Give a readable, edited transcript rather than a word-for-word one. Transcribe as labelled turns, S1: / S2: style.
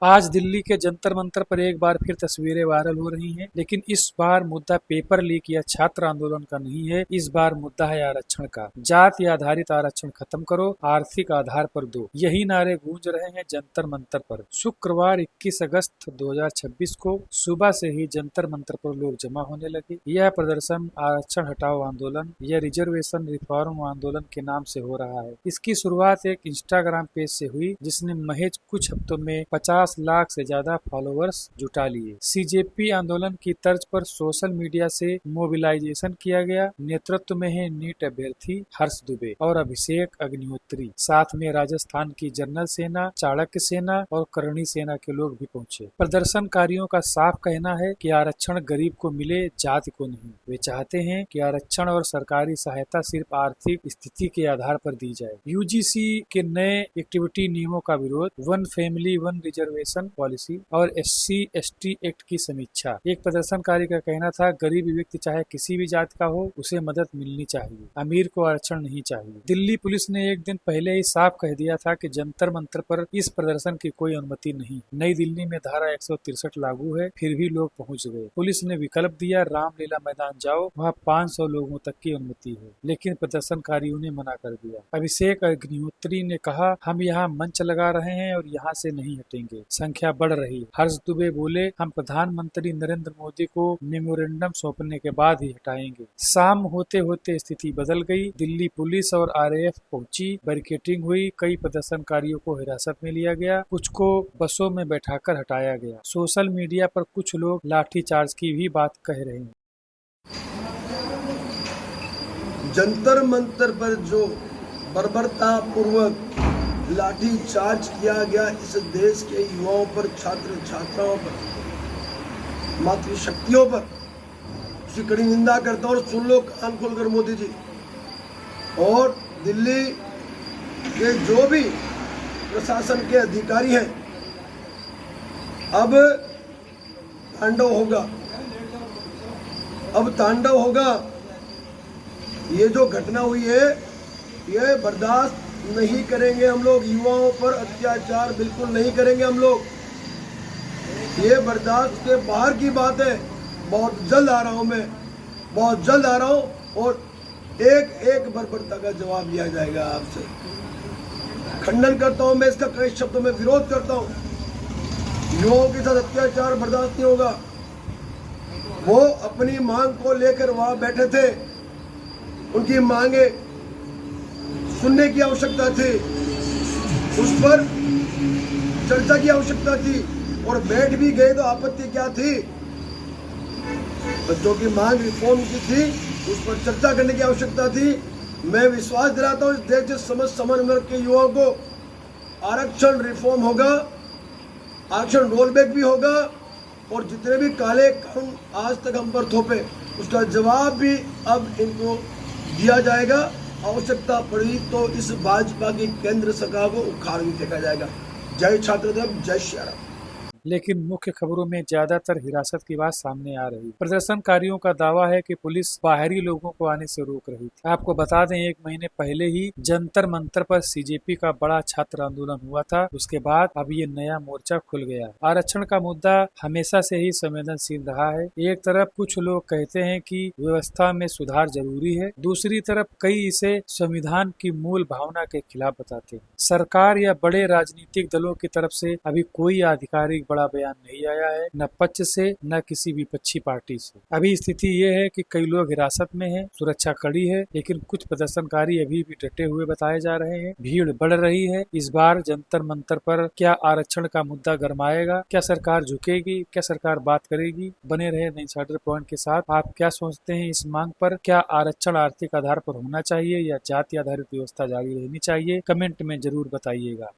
S1: आज दिल्ली के जंतर मंतर पर एक बार फिर तस्वीरें वायरल हो रही हैं, लेकिन इस बार मुद्दा पेपर लीक या छात्र आंदोलन का नहीं है। इस बार मुद्दा है आरक्षण का। जाति आधारित आरक्षण खत्म करो, आर्थिक आधार पर दो, यही नारे गूंज रहे हैं जंतर मंतर पर। शुक्रवार 21 अगस्त 2026 को सुबह से ही जंतर मंतर पर लोग जमा होने लगे। यह प्रदर्शन आरक्षण हटाओ आंदोलन या रिजर्वेशन रिफॉर्म आंदोलन के नाम से हो रहा है। इसकी शुरुआत एक इंस्टाग्राम पेज से हुई, जिसने महज कुछ हफ्तों में 50 लाख से ज्यादा फॉलोअर्स जुटा लिए। सीजेपी आंदोलन की तर्ज पर सोशल मीडिया से मोबिलाइजेशन किया गया। नेतृत्व में है नीट अभ्यर्थी हर्ष दुबे और अभिषेक अग्निहोत्री, साथ में राजस्थान की जनरल सेना, चाणक्य सेना और करणी सेना के लोग भी पहुंचे। प्रदर्शनकारियों का साफ कहना है कि आरक्षण गरीब को मिले, जाति को नहीं। वे चाहते हैं कि आरक्षण और सरकारी सहायता सिर्फ आर्थिक स्थिति के आधार पर दी जाए। यूजीसी के नए एक्टिविटी नियमों का विरोध, one family one reservation policy और SC/ST एक्ट की समीक्षा। एक प्रदर्शनकारी का कहना था, गरीब व्यक्ति चाहे किसी भी जाति का हो, उसे मदद मिलनी चाहिए, अमीर को आरक्षण नहीं चाहिए। दिल्ली पुलिस ने एक दिन पहले ही साफ कह दिया था कि जंतर मंतर पर इस प्रदर्शन की कोई अनुमति नहीं। नई दिल्ली में धारा 163 लागू है, फिर भी लोग पहुंच गए। पुलिस ने विकल्प दिया, रामलीला मैदान जाओ, वहाँ 500 लोगों तक की अनुमति है, लेकिन प्रदर्शनकारियों ने मना कर दिया। अभिषेक अग्निहोत्री ने कहा, हम यहाँ मंच लगा रहे हैं और यहाँ से नहीं हटेंगे, संख्या बढ़ रही। हर्ष दुबे बोले, हम प्रधानमंत्री नरेंद्र मोदी को मेमोरेंडम सौंपने के बाद ही हटाएंगे। शाम होते होते स्थिति बदल गई। दिल्ली पुलिस और RAF पहुंची, बैरिकेडिंग हुई, कई प्रदर्शनकारियों को हिरासत में लिया गया, कुछ को बसों में बैठाकर हटाया गया। सोशल मीडिया पर कुछ लोग लाठीचार्ज की भी बात कह रहे हैं।
S2: जंतर मंतर पर जो बर्बरता पूर्वक लाठी चार्ज किया गया, इस देश के युवाओं पर, छात्र छात्राओं पर, मातृशक्तियों पर, उसकी कड़ी निंदा करता हूं। और सुन लो कान खोलकर मोदी जी और दिल्ली के जो भी प्रशासन के अधिकारी हैं, अब तांडव होगा, अब तांडव होगा। ये जो घटना हुई है, ये बर्दाश्त नहीं करेंगे हम लोग। युवाओं पर अत्याचार बिल्कुल नहीं करेंगे हम लोग। ये बर्दाश्त के बाहर की बात है। बहुत जल्द आ रहा हूं मैं, बहुत जल्द आ रहा हूं और एक एक बर्बरता का जवाब लिया जाएगा आपसे। खंडन करता हूं मैं इसका, कई शब्दों में विरोध करता हूं। युवाओं के साथ अत्याचार बर्दाश्त नहीं होगा। वो अपनी मांग को लेकर वहां बैठे थे, उनकी मांगे सुनने की आवश्यकता थी, उस पर चर्चा की आवश्यकता थी, और बैठ भी गए तो आपत्ति क्या थी। बच्चों की मांग रिफॉर्म की थी, उस पर चर्चा करने की आवश्यकता थी। मैं विश्वास दिलाता हूँ इस देश के समस्त समान वर्ग के युवाओं को, आरक्षण रिफॉर्म होगा, आरक्षण रोल बैक भी होगा, और जितने भी काले कानून आज तक हम पर थोपे, उसका जवाब भी अब इनको दिया जाएगा। आवश्यकता पड़ी तो इस भाजपा की केंद्र सरकार को उखाड़ भी फेंका जाएगा। जय छात्रदेव, जय श्री राम।
S1: लेकिन मुख्य खबरों में ज्यादातर हिरासत की बात सामने आ रही। प्रदर्शनकारियों का दावा है कि पुलिस बाहरी लोगों को आने से रोक रही थी। आपको बता दें, एक महीने पहले ही जंतर मंतर पर CJP का बड़ा छात्र आंदोलन हुआ था। उसके बाद अब ये नया मोर्चा खुल गया है। आरक्षण का मुद्दा हमेशा से ही संवेदनशील रहा है। एक तरफ कुछ लोग कहते हैं कि व्यवस्था में सुधार जरूरी है, दूसरी तरफ कई इसे संविधान की मूल भावना के खिलाफ बताते हैं। सरकार या बड़े राजनीतिक दलों की तरफ से अभी कोई आधिकारिक बड़ा बयान नहीं आया है, न पक्ष से न किसी विपक्षी पार्टी से। अभी स्थिति ये है कि कई लोग हिरासत में हैं, सुरक्षा कड़ी है, लेकिन कुछ प्रदर्शनकारी अभी भी डटे हुए बताए जा रहे हैं। भीड़ बढ़ रही है। इस बार जंतर मंतर पर क्या आरक्षण का मुद्दा गरमाएगा? क्या सरकार झुकेगी? क्या सरकार बात करेगी? बने रहे इनसाइडर पॉइंट के साथ। आप क्या सोचते हैं इस मांग पर? क्या आरक्षण आर्थिक आधार पर होना चाहिए या जाति आधारित व्यवस्था जारी रहनी चाहिए? कमेंट में जरूर बताइएगा।